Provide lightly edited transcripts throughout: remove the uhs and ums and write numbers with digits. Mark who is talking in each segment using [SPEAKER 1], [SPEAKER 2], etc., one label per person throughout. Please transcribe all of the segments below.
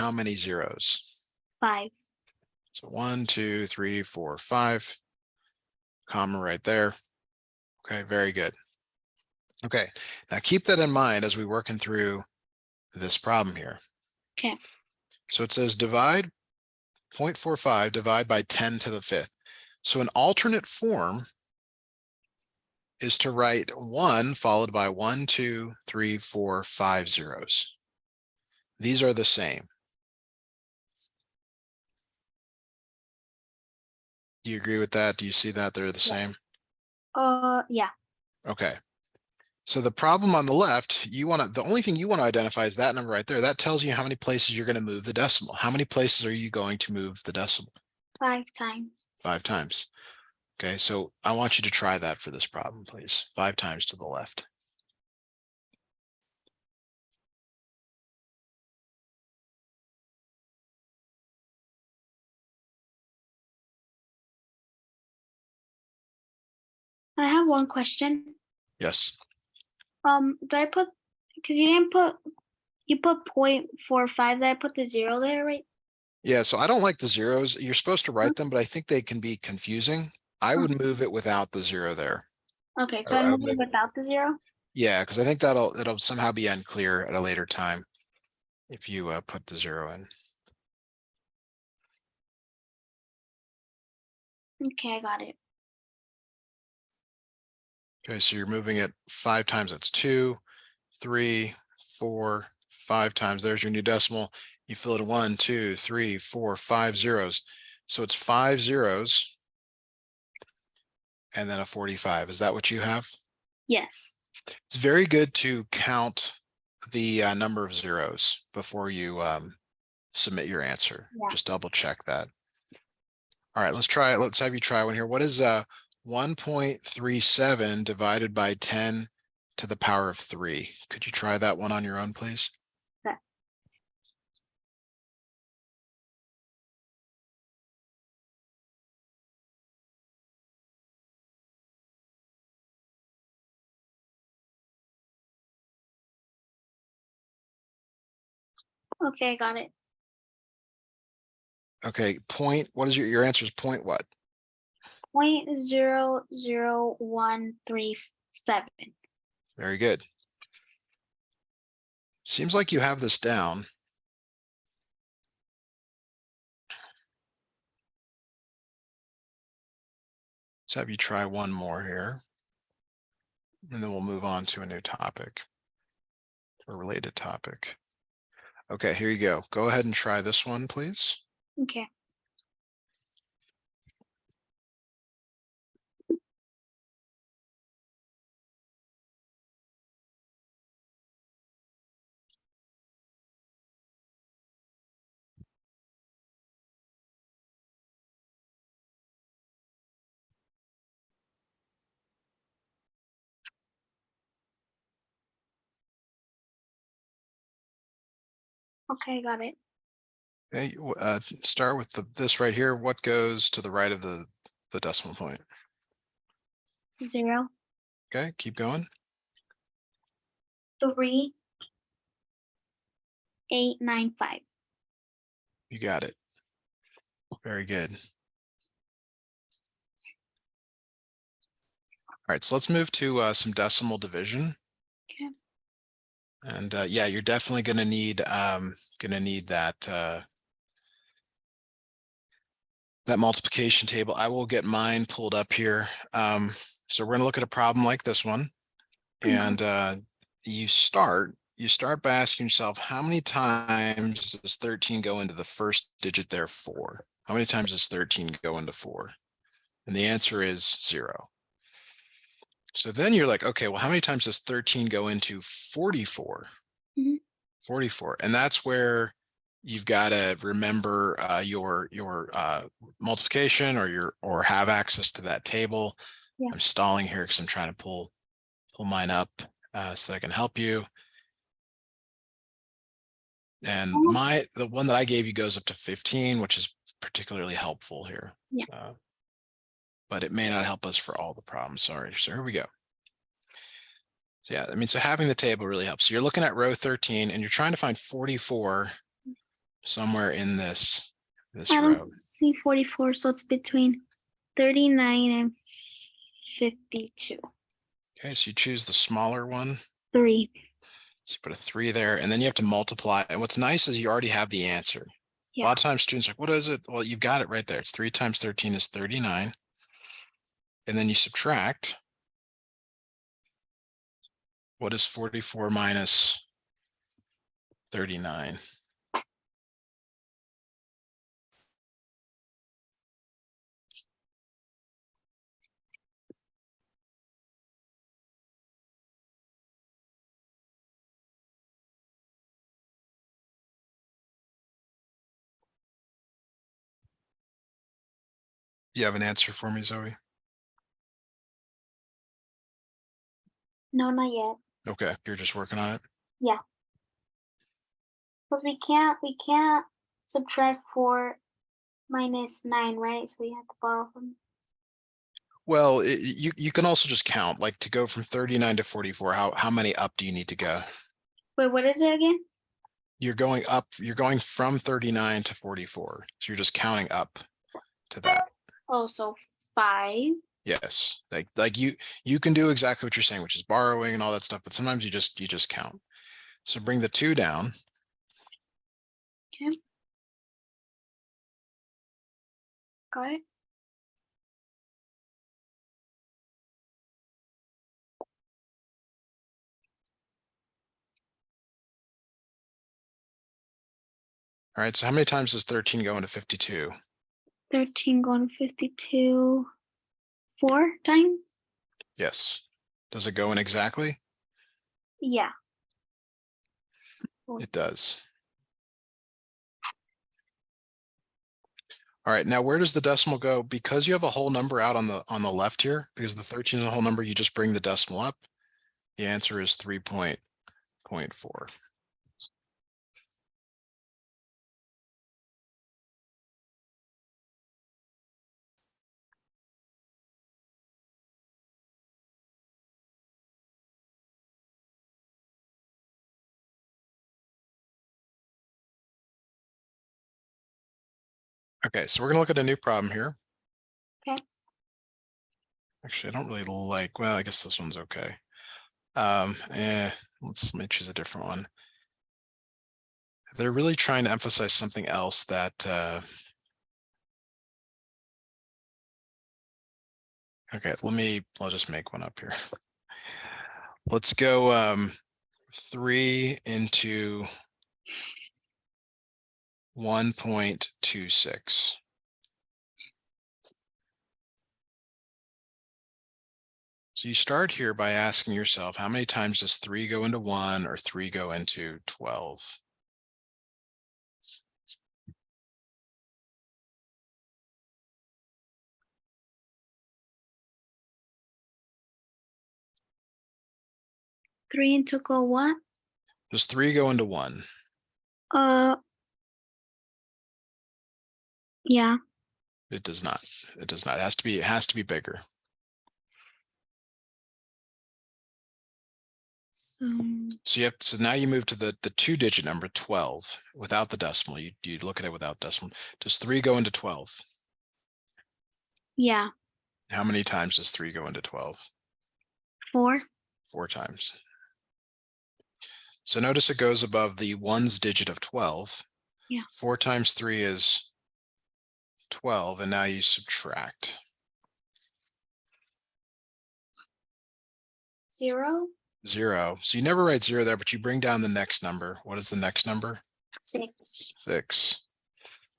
[SPEAKER 1] how many zeros?
[SPEAKER 2] 5.
[SPEAKER 1] So 1, 2, 3, 4, 5. Comma right there. Okay, very good. Okay, now keep that in mind as we're working through this problem here.
[SPEAKER 2] Okay.
[SPEAKER 1] So it says divide 0.45, divide by 10 to the 5th. So an alternate form is to write 1 followed by 1, 2, 3, 4, 5 zeros. These are the same. Do you agree with that? Do you see that they're the same?
[SPEAKER 2] Yeah.
[SPEAKER 1] Okay. So the problem on the left, the only thing you want to identify is that number right there. That tells you how many places you're going to move the decimal. How many places are you going to move the decimal?
[SPEAKER 2] 5 times.
[SPEAKER 1] 5 times. Okay, so I want you to try that for this problem, please. 5 times to the left.
[SPEAKER 2] I have one question.
[SPEAKER 1] Yes.
[SPEAKER 2] Do I put, because you put 0.45, did I put the 0 there, right?
[SPEAKER 1] Yeah, so I don't like the zeros. You're supposed to write them, but I think they can be confusing. I would move it without the 0 there.
[SPEAKER 2] Okay, so I move it without the 0?
[SPEAKER 1] Yeah, because I think it'll somehow be unclear at a later time if you put the 0 in.
[SPEAKER 2] Okay, I got it.
[SPEAKER 1] Okay, so you're moving it 5 times. That's 2, 3, 4, 5 times. There's your new decimal. You fill it in 1, 2, 3, 4, 5 zeros. So it's 5 zeros and then a 45. Is that what you have?
[SPEAKER 2] Yes.
[SPEAKER 1] It's very good to count the number of zeros before you submit your answer.
[SPEAKER 2] Yeah.
[SPEAKER 1] Just double check that. All right, let's try it. Let's have you try one here. What is 1.37 divided by 10 to the power of 3? Could you try that one on your own, please?
[SPEAKER 2] Okay. Okay, I got it.
[SPEAKER 1] Okay, what is your answer is point what?
[SPEAKER 2] 0.00137.
[SPEAKER 1] Very good. Seems like you have this down. Let's have you try one more here. And then we'll move on to a new topic or related topic. Okay, here you go. Go ahead and try this one, please.
[SPEAKER 2] Okay. Okay, I got it.
[SPEAKER 1] Okay, start with this right here. What goes to the right of the decimal point?
[SPEAKER 2] 0.
[SPEAKER 1] Okay, keep going.
[SPEAKER 2] 3,895.
[SPEAKER 1] You got it. Very good. All right, so let's move to some decimal division.
[SPEAKER 2] Okay.
[SPEAKER 1] And yeah, you're definitely going to need that that multiplication table. I will get mine pulled up here. So we're going to look at a problem like this one, and you start by asking yourself, how many times does 13 go into the first digit there, 4? How many times does 13 go into 4? And the answer is 0. So then you're like, okay, well, how many times does 13 go into 44? 44. And that's where you've got to remember your multiplication or have access to that table.
[SPEAKER 2] Yeah.
[SPEAKER 1] I'm stalling here because I'm trying to pull mine up so that I can help you. And the one that I gave you goes up to 15, which is particularly helpful here.
[SPEAKER 2] Yeah.
[SPEAKER 1] But it may not help us for all the problems. Sorry. So here we go. So yeah, I mean, so having the table really helps. So you're looking at row 13 and you're trying to find 44 somewhere in this
[SPEAKER 2] I
[SPEAKER 1] row.
[SPEAKER 2] don't see 44, so it's between 39 and 52.
[SPEAKER 1] Okay, so you choose the smaller one.
[SPEAKER 2] 3.
[SPEAKER 1] So you put a 3 there, and then you have to multiply. And what's nice is you already have the answer. A
[SPEAKER 2] Yeah.
[SPEAKER 1] lot of times students are like, what is it? Well, you've got it right there. It's 3 times 13 is 39. And then you subtract. What is 44 minus 39? You have an answer for me, Zoe?
[SPEAKER 2] No, not yet.
[SPEAKER 1] Okay, you're just working on it.
[SPEAKER 2] Yeah. Because we can't subtract 4 minus 9, right? So we have to borrow from.
[SPEAKER 1] Well, you can also just count, like to go from 39 to 44. How many up do you need to go?
[SPEAKER 2] Wait, what is it again?
[SPEAKER 1] You're going up. You're going from 39 to 44. So you're just counting up to that.
[SPEAKER 2] Oh, so 5.
[SPEAKER 1] Yes, like you can do exactly what you're saying, which is borrowing and all that stuff. But sometimes you just count. So bring the 2 down.
[SPEAKER 2] Okay. Got it.
[SPEAKER 1] All right. So how many times does 13 go into 52?
[SPEAKER 2] 13 going to 52. 4 times?
[SPEAKER 1] Yes. Does it go in exactly?
[SPEAKER 2] Yeah.
[SPEAKER 1] It does. All right, now where does the decimal go? Because you have a whole number out on the left here, because the 13 is a whole number, you just bring the decimal up. The answer is 3.4. Okay, so we're gonna look at a new problem here.
[SPEAKER 2] Okay.
[SPEAKER 1] Actually, I don't really like, well, I guess this one's okay. Let me choose a different one. They're really trying to emphasize something else that okay, I'll just make one up here. Let's go 3 into 1.26. So you start here by asking yourself, how many times does 3 go into 1 or 3 go into 12?
[SPEAKER 2] Three into go what?
[SPEAKER 1] Does 3 go into 1?
[SPEAKER 2] Yeah.
[SPEAKER 1] It does not. It does not. It has to be bigger. So now you move to the 2-digit number 12 without the decimal. You look at it without decimal. Does 3 go into 12?
[SPEAKER 2] Yeah.
[SPEAKER 1] How many times does 3 go into 12?
[SPEAKER 2] 4.
[SPEAKER 1] 4 times. So notice it goes above the ones digit of 12.
[SPEAKER 2] Yeah.
[SPEAKER 1] 4 times 3 is 12, and now you subtract.
[SPEAKER 2] 0.
[SPEAKER 1] 0. So you never write 0 there, but you bring down the next number. What is the next number?
[SPEAKER 2] 6.
[SPEAKER 1] 6.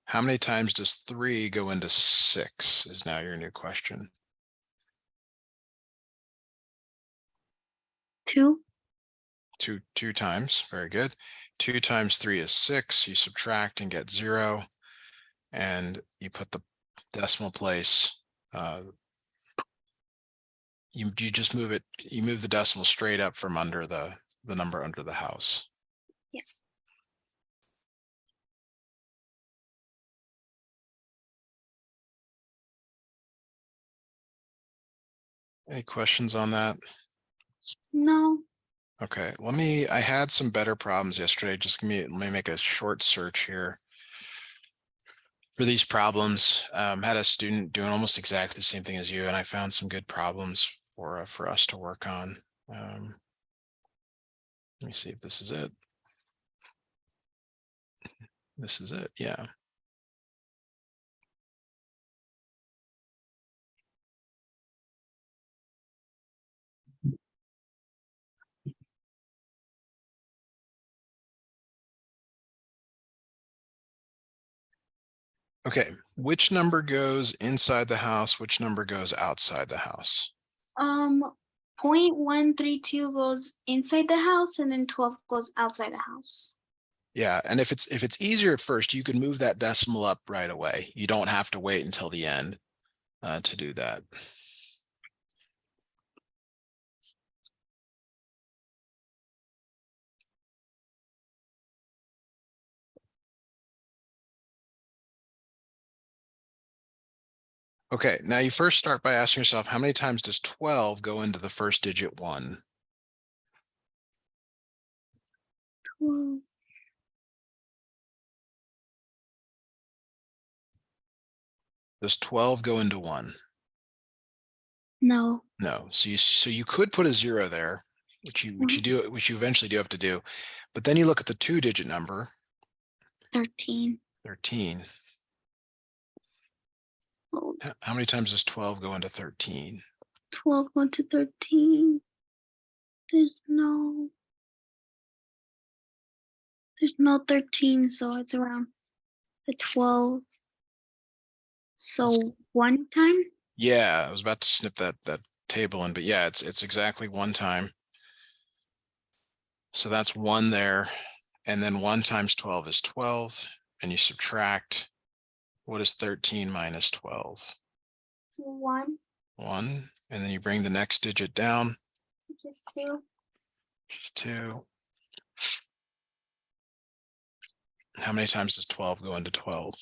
[SPEAKER 1] How many times does 3 go into 6 is now your new question.
[SPEAKER 2] 2.
[SPEAKER 1] 2 times. Very good. 2 times 3 is 6. You subtract and get 0. And you put the decimal place. You just move it. You move the decimal straight up from under the number under the house.
[SPEAKER 2] Yeah.
[SPEAKER 1] Any questions on that?
[SPEAKER 2] No.
[SPEAKER 1] Okay, I had some better problems yesterday. Let me make a short search here. for these problems. Had a student doing almost exactly the same thing as you, and I found some good problems for us to work on. Let me see if this is it. This is it, yeah. Okay, which number goes inside the house? Which number goes outside the house?
[SPEAKER 2] 0.132 goes inside the house, and then 12 goes outside the house.
[SPEAKER 1] Yeah, and if it's easier at first, you can move that decimal up right away. You don't have to wait until the end to do that. Okay, now you first start by asking yourself, how many times does 12 go into the first digit 1?
[SPEAKER 2] 12.
[SPEAKER 1] Does 12 go into 1?
[SPEAKER 2] No.
[SPEAKER 1] No. So you could put a 0 there, which you eventually do have to do. But then you look at the 2-digit number,
[SPEAKER 2] 13.
[SPEAKER 1] 13.
[SPEAKER 2] Oh,
[SPEAKER 1] How many times does 12 go into 13?
[SPEAKER 2] 12 go to 13. There's no 13, so it's around the 12. So one time?
[SPEAKER 1] Yeah, I was about to snip that table in, but yeah, it's exactly 1 time. So that's 1 there. And then 1 times 12 is 12. And you subtract. What is 13 minus 12?
[SPEAKER 2] 1,
[SPEAKER 1] 1. And then you bring the next digit down,
[SPEAKER 2] which is 2.
[SPEAKER 1] which is 2. How many times does 12 go into 12?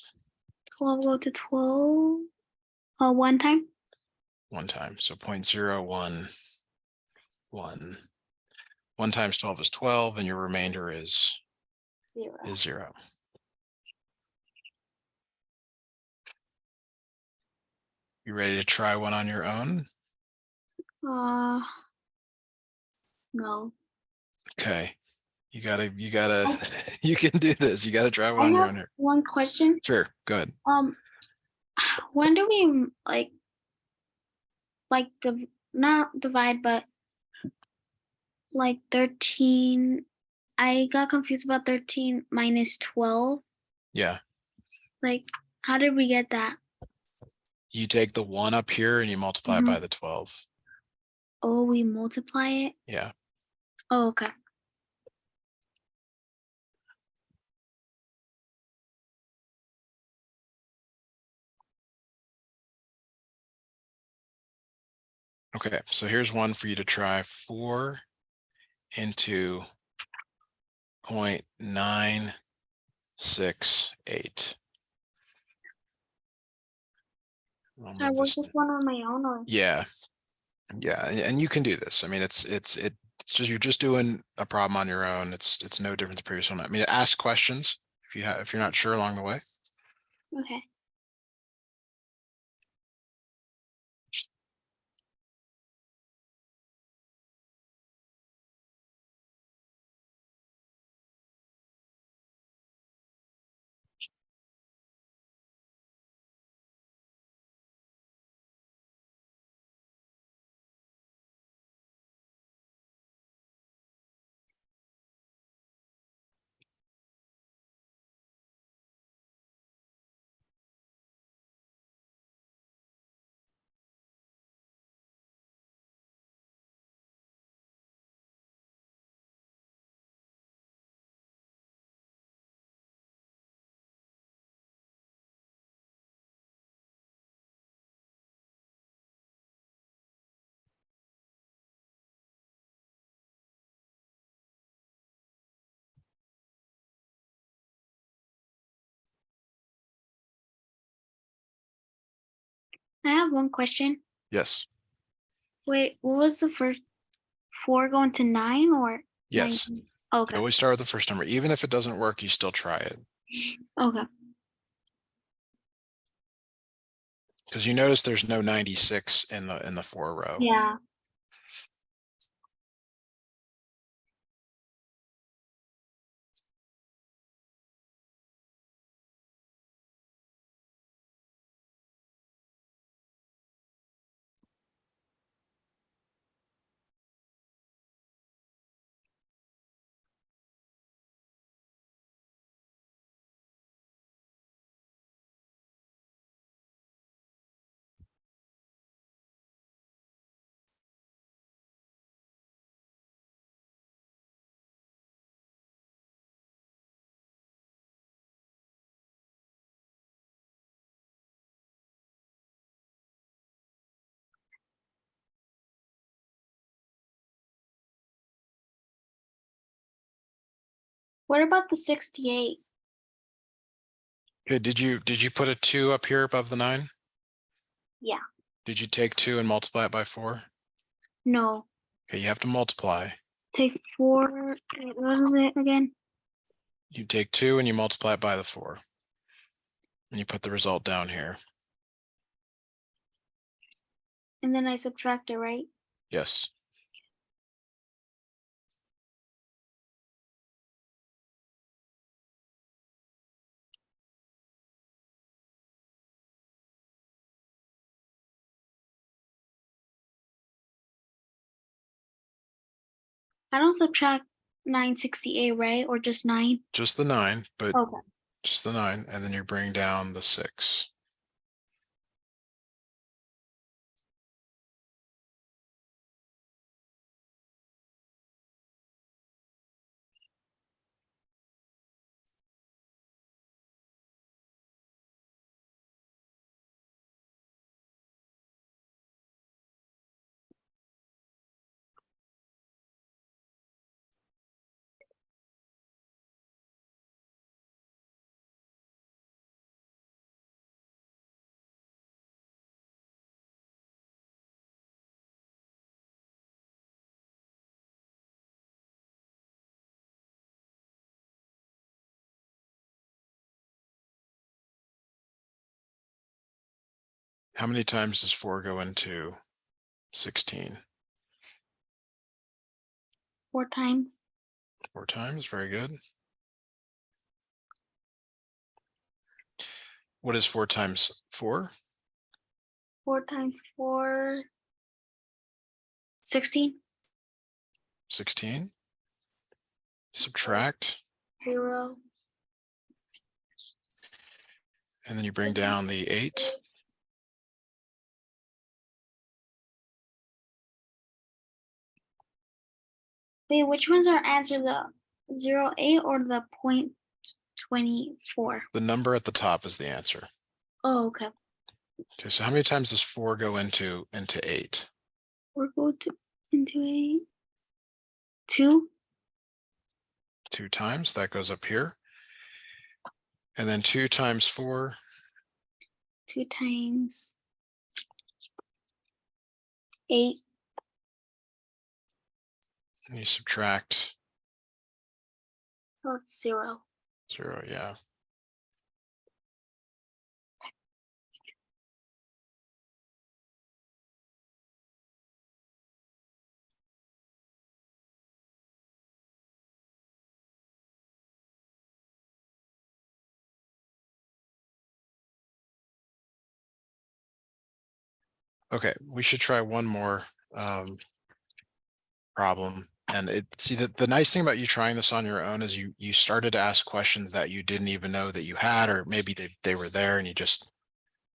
[SPEAKER 2] 12 go to 12. One time?
[SPEAKER 1] 1 time. So 0.011. 1 times 12 is 12, and your remainder is
[SPEAKER 2] 0.
[SPEAKER 1] 0. You ready to try one on your own?
[SPEAKER 2] No.
[SPEAKER 1] Okay. You gotta, you can do this. You gotta try one
[SPEAKER 2] I
[SPEAKER 1] on your
[SPEAKER 2] have
[SPEAKER 1] own here.
[SPEAKER 2] one question.
[SPEAKER 1] Sure, go ahead.
[SPEAKER 2] When do we not divide, but like 13? I got confused about 13 minus 12.
[SPEAKER 1] Yeah.
[SPEAKER 2] Like, how did we get that?
[SPEAKER 1] You take the 1 up here and you multiply it
[SPEAKER 2] Mhm.
[SPEAKER 1] by the 12.
[SPEAKER 2] Oh, we multiply it?
[SPEAKER 1] Yeah.
[SPEAKER 2] Oh, okay.
[SPEAKER 1] Okay, so here's one for you to try. 4 into 0.968.
[SPEAKER 2] Sorry, was this one on my own or?
[SPEAKER 1] Yeah, and you can do this. I mean, it's just, you're just doing a problem on your own. It's no different than the previous one. I mean, ask questions if you're not sure along the way.
[SPEAKER 2] Okay. I have one question.
[SPEAKER 1] Yes.
[SPEAKER 2] Wait, what was the first 4 going to 9 or
[SPEAKER 1] Yes.
[SPEAKER 2] 19?
[SPEAKER 1] You
[SPEAKER 2] Okay.
[SPEAKER 1] always start with the first number. Even if it doesn't work, you still try it.
[SPEAKER 2] Okay.
[SPEAKER 1] Because you notice there's no 96 in the 4 row.
[SPEAKER 2] Yeah. What about the 68?
[SPEAKER 1] Okay, did you put a 2 up here above the 9?
[SPEAKER 2] Yeah.
[SPEAKER 1] Did you take 2 and multiply it by 4?
[SPEAKER 2] No.
[SPEAKER 1] Okay, you have to multiply.
[SPEAKER 2] Take 4. Wait, what is it again?
[SPEAKER 1] You take 2 and you multiply it by the 4. And you put the result down here.
[SPEAKER 2] And then I subtract it, right?
[SPEAKER 1] Yes.
[SPEAKER 2] I don't subtract 968, right? Or just 9?
[SPEAKER 1] Just the 9, but
[SPEAKER 2] Okay.
[SPEAKER 1] just the 9, and then you bring down the 6. How many times does 4 go into 16?
[SPEAKER 2] 4 times.
[SPEAKER 1] 4 times, very good. What is 4 times 4?
[SPEAKER 2] 4 times 4. 16.
[SPEAKER 1] 16. Subtract,
[SPEAKER 2] 0.
[SPEAKER 1] and then you bring down the 8.
[SPEAKER 2] Wait, which one's our answer? The 0.8 or the 0.24?
[SPEAKER 1] The number at the top is the answer.
[SPEAKER 2] Oh, okay.
[SPEAKER 1] Okay, so how many times does 4 go into 8?
[SPEAKER 2] We're going to into 8. 2.
[SPEAKER 1] 2 times, that goes up here. And then 2 times 4,
[SPEAKER 2] 2 times 8.
[SPEAKER 1] and you subtract
[SPEAKER 2] Oh, it's 0.
[SPEAKER 1] 0, yeah. Okay, we should try one more problem. And see, the nice thing about you trying this on your own is you started to ask questions that you didn't even know that you had, or maybe they were there and you just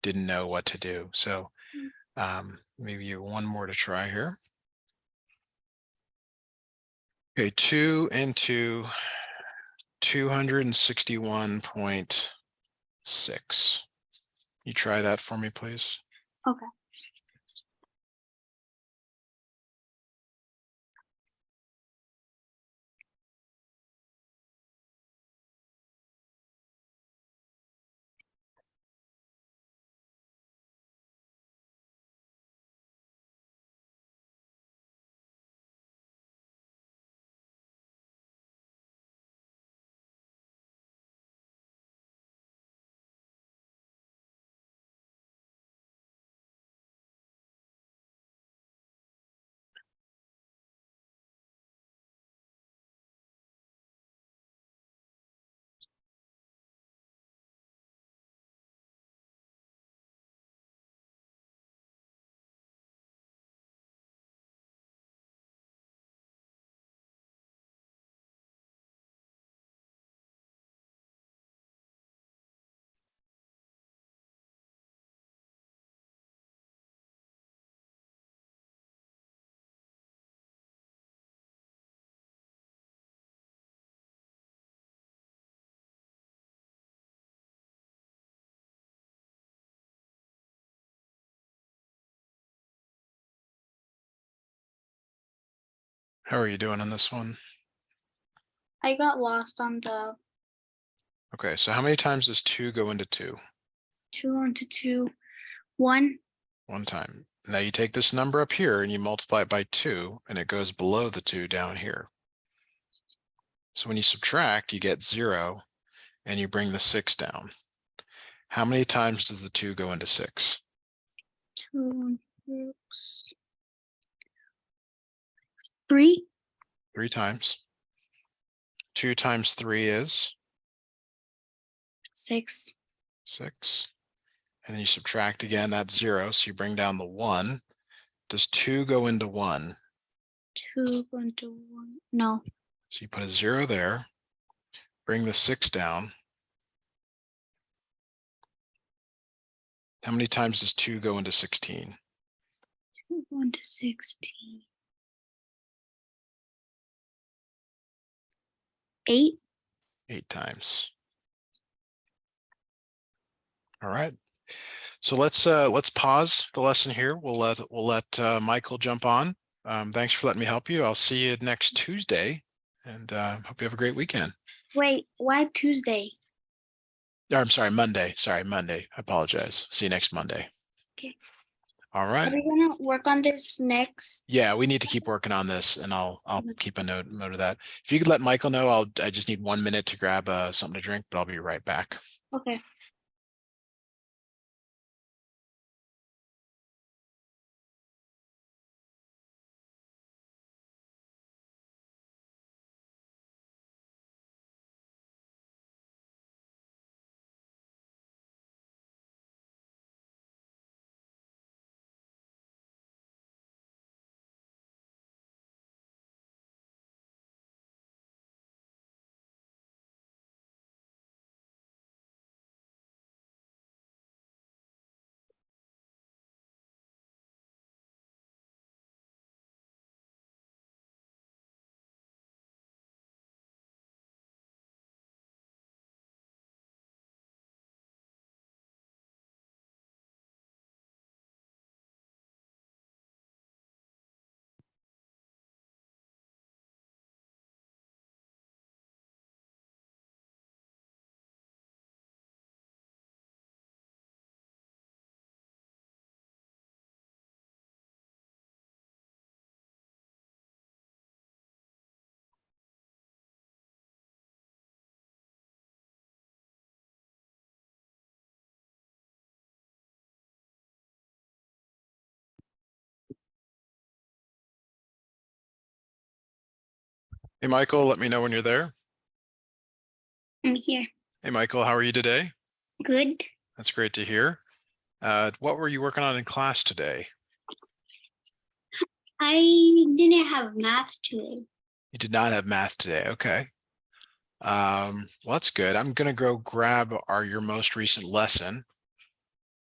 [SPEAKER 1] didn't know what to do. So maybe one more to try here. Okay, 2 into 261.6. You try that for me, please.
[SPEAKER 2] Okay.
[SPEAKER 1] How are you doing on this one?
[SPEAKER 2] I got lost on the
[SPEAKER 1] Okay, so how many times does 2 go into 2?
[SPEAKER 2] 2 onto 2. 1.
[SPEAKER 1] One time. Now you take this number up here and you multiply it by 2, and it goes below the 2 down here. So when you subtract, you get 0, and you bring the 6 down. How many times does the 2 go into 6?
[SPEAKER 2] 2 and 6. 3.
[SPEAKER 1] 3 times. 2 times 3 is
[SPEAKER 2] 6.
[SPEAKER 1] 6. And then you subtract again, that's 0, so you bring down the 1. Does 2 go into 1?
[SPEAKER 2] 2 into 1. No.
[SPEAKER 1] So you put a 0 there, bring the 6 down. How many times does 2 go into 16?
[SPEAKER 2] 2 into 16. 8.
[SPEAKER 1] 8 times. All right. So let's pause the lesson here. We'll let Michael jump on. Thanks for letting me help you. I'll see you next Tuesday, and hope you have a great weekend.
[SPEAKER 2] Wait, why Tuesday?
[SPEAKER 1] Or, I'm sorry, Monday. Sorry, Monday. I apologize. See you next Monday.
[SPEAKER 2] Okay.
[SPEAKER 1] All
[SPEAKER 2] Are
[SPEAKER 1] right.
[SPEAKER 2] we gonna work on this next?
[SPEAKER 1] Yeah, we need to keep working on this, and I'll keep a note of that. If you could let Michael know, I just need 1 minute to grab something to drink, but I'll be right back.
[SPEAKER 2] Okay.
[SPEAKER 1] Hey, Michael, let me know when you're there.
[SPEAKER 2] I'm here.
[SPEAKER 1] Hey, Michael, how are you today?
[SPEAKER 2] Good.
[SPEAKER 1] That's great to hear. What were you working on in class today?
[SPEAKER 2] I didn't have math today.
[SPEAKER 1] You did not have math today. Okay. Well, that's good. I'm gonna go grab your most recent lesson.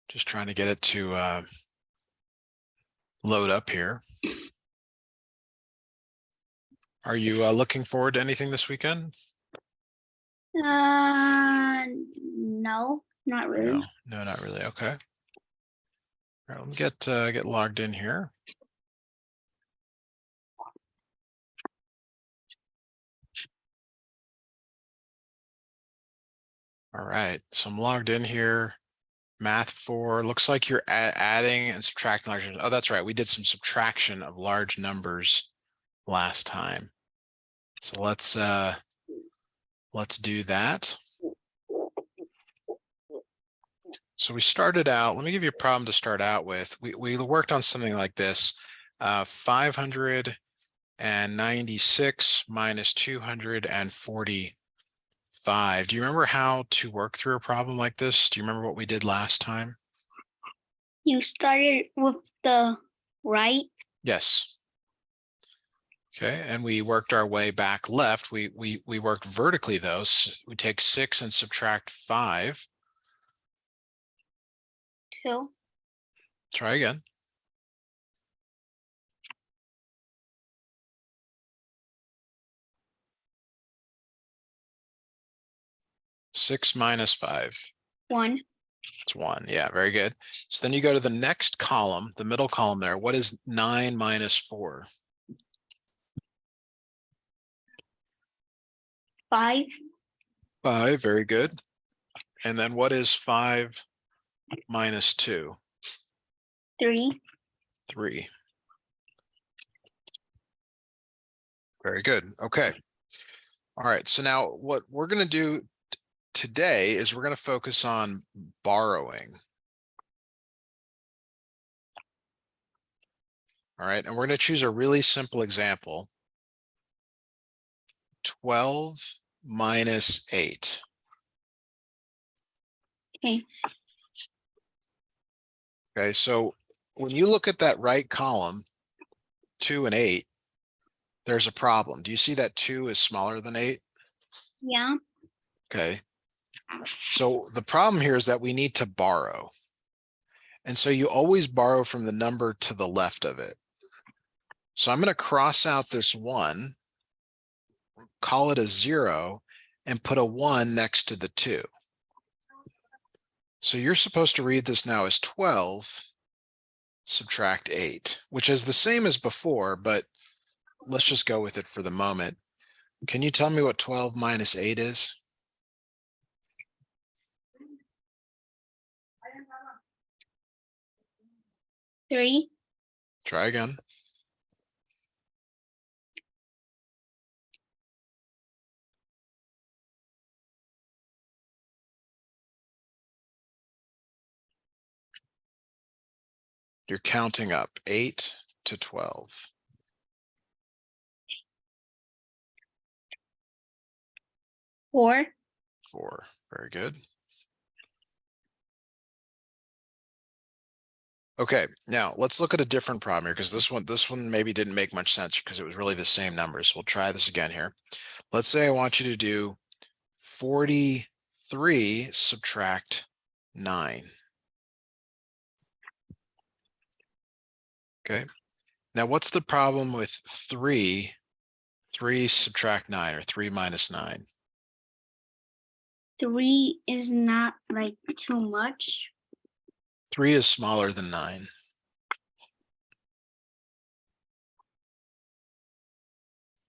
[SPEAKER 1] Just trying to get it to load up here. Are you looking forward to anything this weekend?
[SPEAKER 2] No, not really.
[SPEAKER 1] No, not really. Okay. All right, let me get logged in here. All right, so I'm logged in here. Math 4, looks like you're adding and subtracting large numbers. Oh, that's right. We did some subtraction of large numbers last time. So let's do that. So we started out, let me give you a problem to start out with. We worked on something like this. 596 minus 245. Do you remember how to work through a problem like this? Do you remember what we did last time?
[SPEAKER 2] You started with the right.
[SPEAKER 1] Yes. Okay, and we worked our way back left. We worked vertically though. So we take 6 and subtract 5.
[SPEAKER 2] 2.
[SPEAKER 1] Try again. 6 minus 5.
[SPEAKER 2] 1.
[SPEAKER 1] It's 1. Yeah, very good. So then you go to the next column, the middle column there. What is 9 minus 4?
[SPEAKER 2] 5.
[SPEAKER 1] 5, very good. And then what is 5 minus 2?
[SPEAKER 2] 3.
[SPEAKER 1] 3. Very good. Okay. All right. So now what we're going to do today is we're going to focus on borrowing. All right. And we're going to choose a really simple example. 12 minus 8.
[SPEAKER 2] Okay.
[SPEAKER 1] Okay. So when you look at that right column, 2 and 8, there's a problem. Do you see that 2 is smaller than 8?
[SPEAKER 2] Yeah.
[SPEAKER 1] Okay. So the problem here is that we need to borrow. And so you always borrow from the number to the left of it. So I'm going to cross out this 1, call it a 0, and put a 1 next to the 2. So you're supposed to read this now as 12 subtract 8, which is the same as before, but let's just go with it for the moment. Can you tell me what 12 minus 8 is?
[SPEAKER 2] Three.
[SPEAKER 1] Try again. You're counting up 8 to 12.
[SPEAKER 2] 4.
[SPEAKER 1] 4. Very good. Okay, now let's look at a different problem here because this one maybe didn't make much sense because it was really the same numbers. We'll try this again here. Let's say I want you to do 43 subtract 9. Okay. Now what's the problem with 3 subtract 9 or 3 minus 9?
[SPEAKER 2] 3 is not like too much.
[SPEAKER 1] 3 is smaller than 9.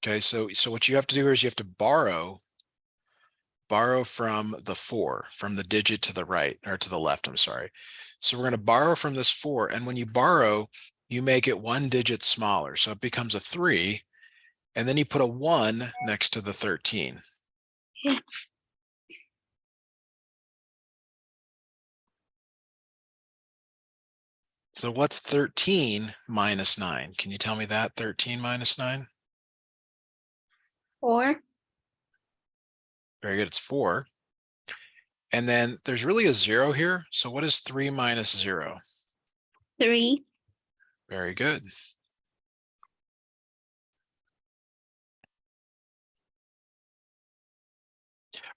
[SPEAKER 1] Okay, so what you have to do is you have to borrow from the 4, from the digit to the right, or to the left, I'm sorry. So we're going to borrow from this 4, and when you borrow, you make it 1 digit smaller. So it becomes a 3, and then you put a 1 next to the 13.
[SPEAKER 2] Yeah.
[SPEAKER 1] So what's 13 minus 9? Can you tell me that? 13 minus 9?
[SPEAKER 2] 4.
[SPEAKER 1] Very good, it's 4. And then there's really a 0 here. So what is 3 minus 0?
[SPEAKER 2] 3.
[SPEAKER 1] Very good.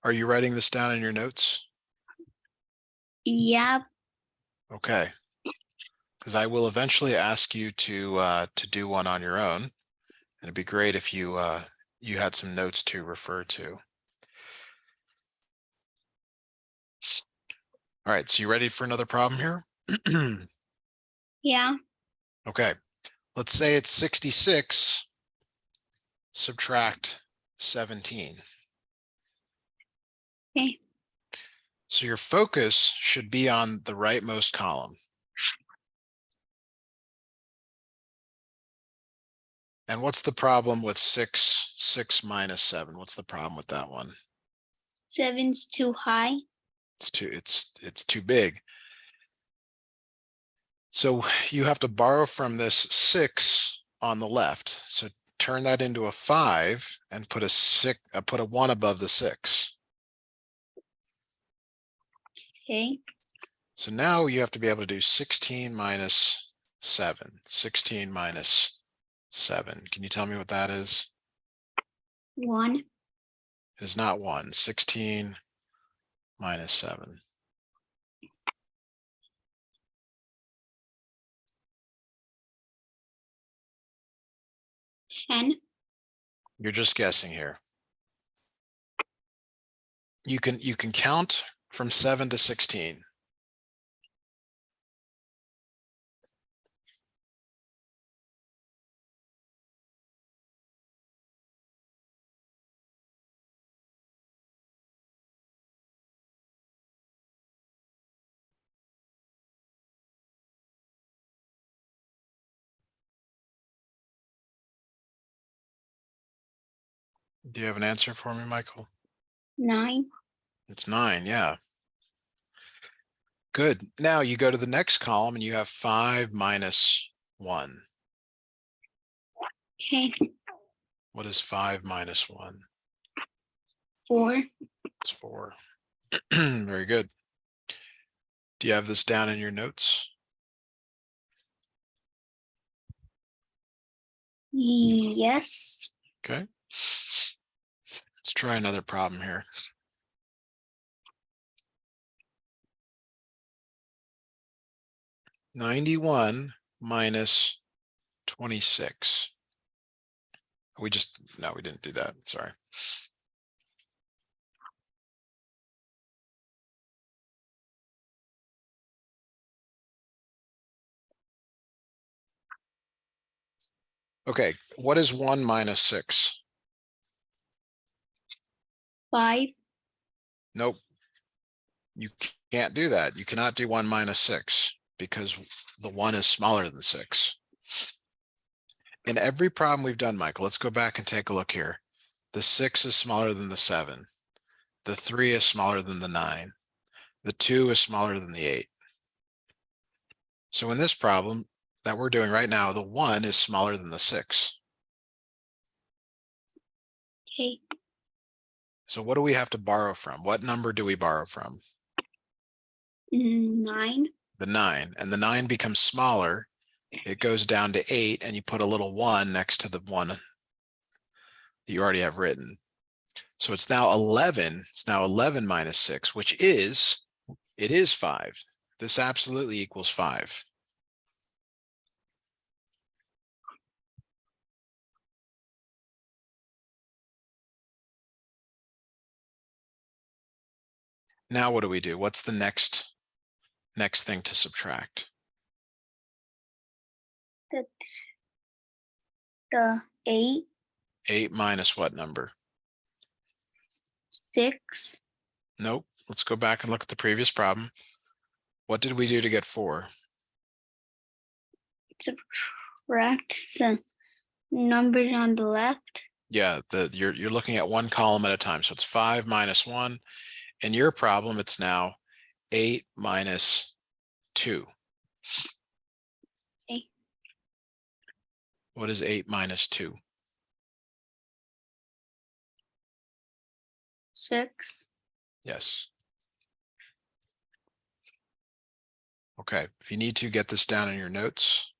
[SPEAKER 1] Are you writing this down in your notes?
[SPEAKER 2] Yeah.
[SPEAKER 1] Okay. Because I will eventually ask you to do one on your own. And it'd be great if you you had some notes to refer to. All right, so you ready for another problem here?
[SPEAKER 2] Yeah.
[SPEAKER 1] Okay, let's say it's 66 subtract 17.
[SPEAKER 2] Okay.
[SPEAKER 1] So your focus should be on the rightmost column. And what's the problem with 6 minus 7? What's the problem with that one?
[SPEAKER 2] 7's too high.
[SPEAKER 1] It's too big. So you have to borrow from this 6 on the left. So turn that into a 5 and put a 1 above the 6.
[SPEAKER 2] Okay.
[SPEAKER 1] So now you have to be able to do 16 minus 7. 16 minus 7. Can you tell me what that is?
[SPEAKER 2] 1.
[SPEAKER 1] It is not 1. 16 minus 7.
[SPEAKER 2] 10.
[SPEAKER 1] You're just guessing here. You can count from 7 to 16. Do you have an answer for me, Michael?
[SPEAKER 2] 9.
[SPEAKER 1] It's 9, yeah. Good. Now you go to the next column and you have 5 minus 1.
[SPEAKER 2] Okay.
[SPEAKER 1] What is 5 minus 1?
[SPEAKER 2] 4.
[SPEAKER 1] It's 4. Very good. Do you have this down in your notes?
[SPEAKER 2] Yes.
[SPEAKER 1] Okay. Let's try another problem here. 91 minus 26. No, we didn't do that. Sorry. Okay, what is 1 minus 6?
[SPEAKER 2] 5.
[SPEAKER 1] Nope. You can't do that. You cannot do 1 minus 6 because the 1 is smaller than 6. In every problem we've done, Michael, let's go back and take a look here. The 6 is smaller than the 7. The 3 is smaller than the 9. The 2 is smaller than the 8. So in this problem that we're doing right now, the 1 is smaller than the 6.
[SPEAKER 2] Okay.
[SPEAKER 1] So what do we have to borrow from? What number do we borrow from?
[SPEAKER 2] 9.
[SPEAKER 1] The 9. And the 9 becomes smaller. It goes down to 8, and you put a little 1 next to the 1 that you already have written. So it's now 11. It's now 11 minus 6, which is, it is 5. This absolutely equals 5. Now what do we do? What's the next thing to subtract?
[SPEAKER 2] The 8.
[SPEAKER 1] 8 minus what number?
[SPEAKER 2] 6.
[SPEAKER 1] Nope. Let's go back and look at the previous problem. What did we do to get 4?
[SPEAKER 2] Subtract the numbers on the left.
[SPEAKER 1] Yeah, you're looking at one column at a time. So it's 5 minus 1. In your problem, it's now 8 minus 2.
[SPEAKER 2] Okay.
[SPEAKER 1] What is 8 minus 2?
[SPEAKER 2] 6.
[SPEAKER 1] Yes. Okay, if you need to get this down in your notes.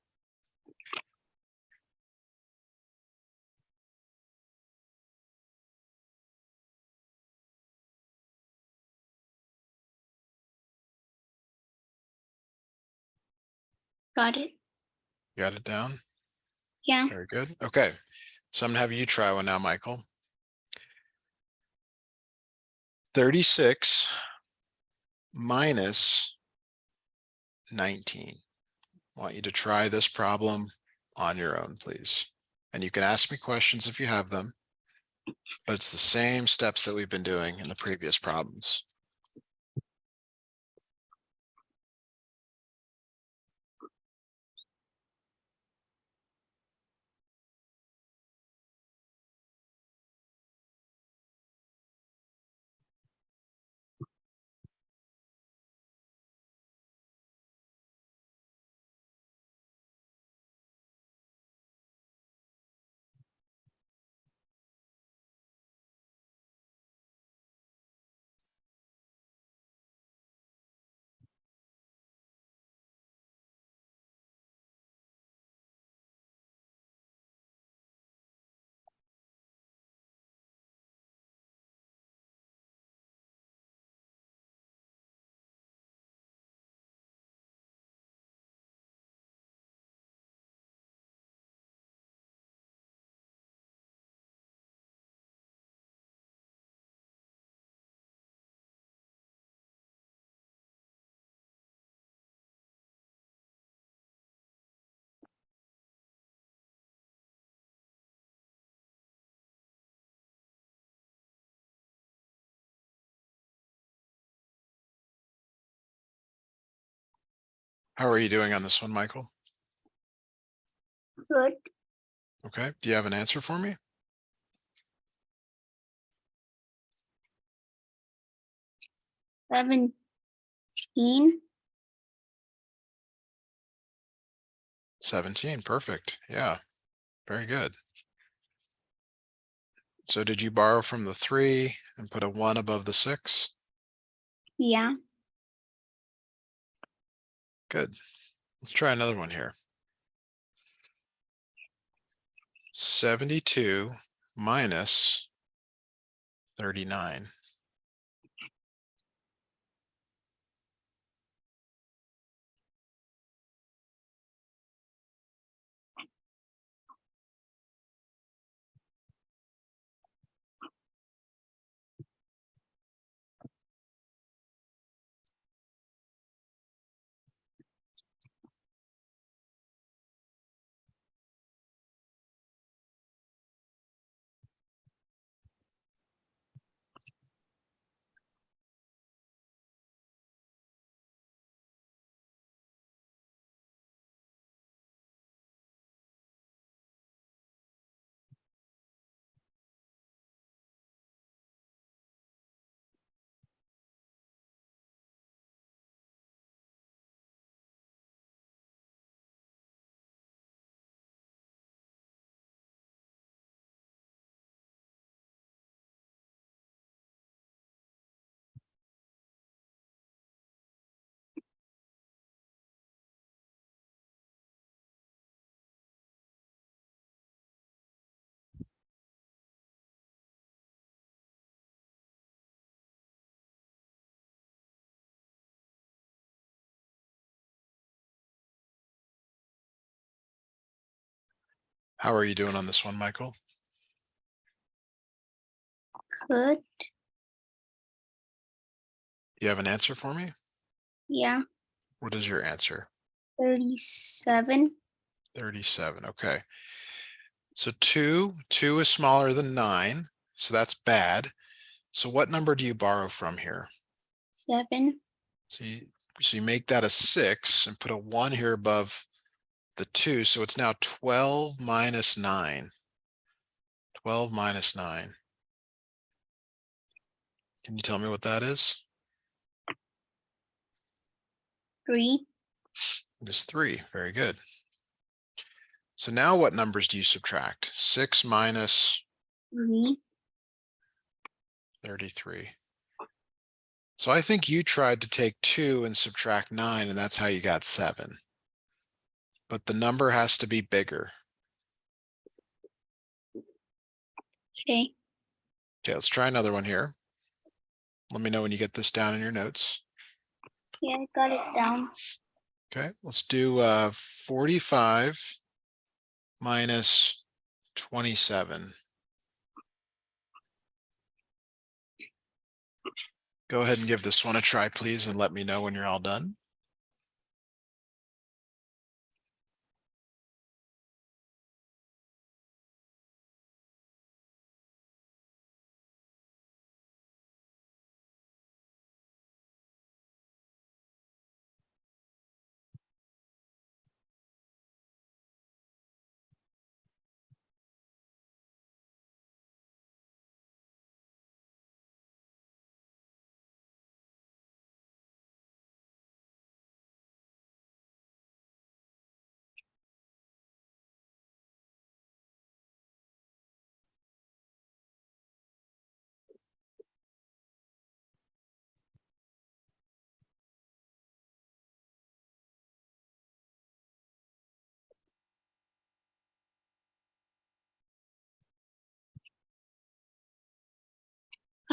[SPEAKER 2] Got it.
[SPEAKER 1] Got it down?
[SPEAKER 2] Yeah.
[SPEAKER 1] Very good. Okay, so I'm gonna have you try one now, Michael. 36 minus 19. I want you to try this problem on your own, please. And you can ask me questions if you have them, but it's the same steps that we've been doing in the previous problems. How are you doing on this one, Michael?
[SPEAKER 2] Good.
[SPEAKER 1] Okay, do you have an answer for me?
[SPEAKER 2] 17.
[SPEAKER 1] 17, perfect. Yeah, very good. So did you borrow from the 3 and put a 1 above the 6?
[SPEAKER 2] Yeah.
[SPEAKER 1] Good. Let's try another one here. 72 minus 39. How are you doing on this one, Michael?
[SPEAKER 2] Good.
[SPEAKER 1] You have an answer for me?
[SPEAKER 2] Yeah.
[SPEAKER 1] What is your answer?
[SPEAKER 2] 37.
[SPEAKER 1] 37. Okay. So 2 is smaller than 9. So that's bad. So what number do you borrow from here?
[SPEAKER 2] 7.
[SPEAKER 1] So you make that a 6 and put a 1 here above the 2. So it's now 12 minus 9. 12 minus 9. Can you tell me what that is?
[SPEAKER 2] 3.
[SPEAKER 1] It is 3. Very good. So now what numbers do you subtract? 6 minus
[SPEAKER 2] 3.
[SPEAKER 1] 33. So I think you tried to take 2 and subtract 9, and that's how you got 7. But the number has to be bigger.
[SPEAKER 2] Okay.
[SPEAKER 1] Okay, let's try another one here. Let me know when you get this down in your notes.
[SPEAKER 2] Yeah, I got it down.
[SPEAKER 1] Okay, let's do 45 minus 27. Go ahead and give this one a try, please, and let me know when you're all done.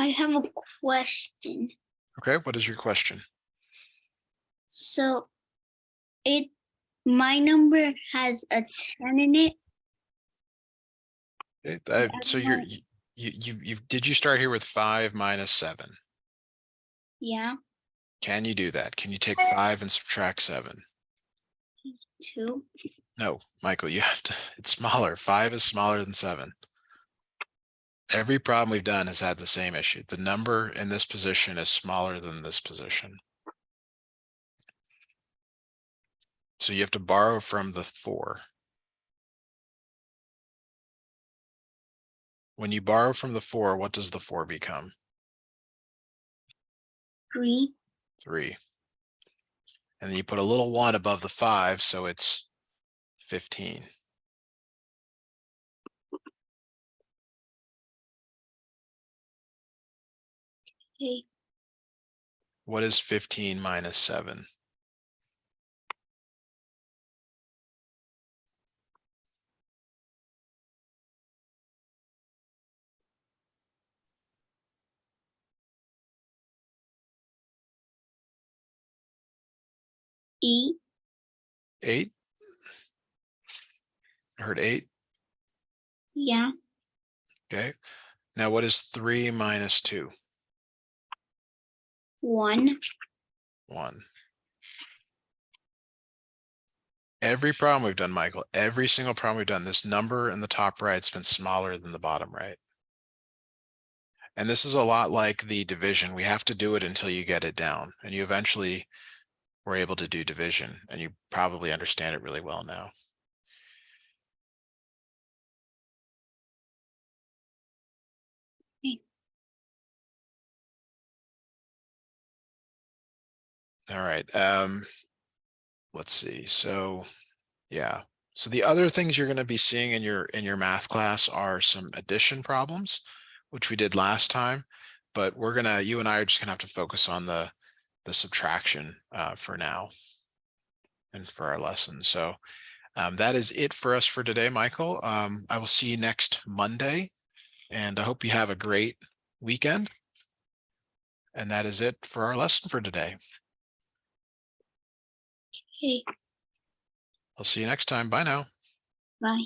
[SPEAKER 2] I have a question.
[SPEAKER 1] Okay, what is your question?
[SPEAKER 2] So my number has a 10 in it.
[SPEAKER 1] Okay,
[SPEAKER 2] I
[SPEAKER 1] so
[SPEAKER 2] don't know.
[SPEAKER 1] did you start here with 5 minus 7?
[SPEAKER 2] Yeah.
[SPEAKER 1] Can you do that? Can you take 5 and subtract 7?
[SPEAKER 2] 2.
[SPEAKER 1] No, Michael, you have to, it's smaller. 5 is smaller than 7. Every problem we've done has had the same issue. The number in this position is smaller than this position. So you have to borrow from the 4. When you borrow from the 4, what does the 4 become?
[SPEAKER 2] 3.
[SPEAKER 1] 3. And then you put a little 1 above the 5, so it's 15.
[SPEAKER 2] Okay.
[SPEAKER 1] What is 15 minus 7?
[SPEAKER 2] E.
[SPEAKER 1] 8? I heard 8.
[SPEAKER 2] Yeah.
[SPEAKER 1] Okay. Now what is 3 minus 2?
[SPEAKER 2] 1.
[SPEAKER 1] 1. Every problem we've done, Michael, every single problem we've done, this number in the top right's been smaller than the bottom right. And this is a lot like the division. We have to do it until you get it down, and you eventually were able to do division, and you probably understand it really well now.
[SPEAKER 2] Okay.
[SPEAKER 1] All right. Let's see. So yeah. So the other things you're going to be seeing in your math class are some addition problems, which we did last time, but you and I are just gonna have to focus on the subtraction for now and for our lesson. So that is it for us for today, Michael. I will see you next Monday, and I hope you have a great weekend. And that is it for our lesson for today.
[SPEAKER 2] Okay.
[SPEAKER 1] I'll see you next time. Bye now.
[SPEAKER 2] Bye.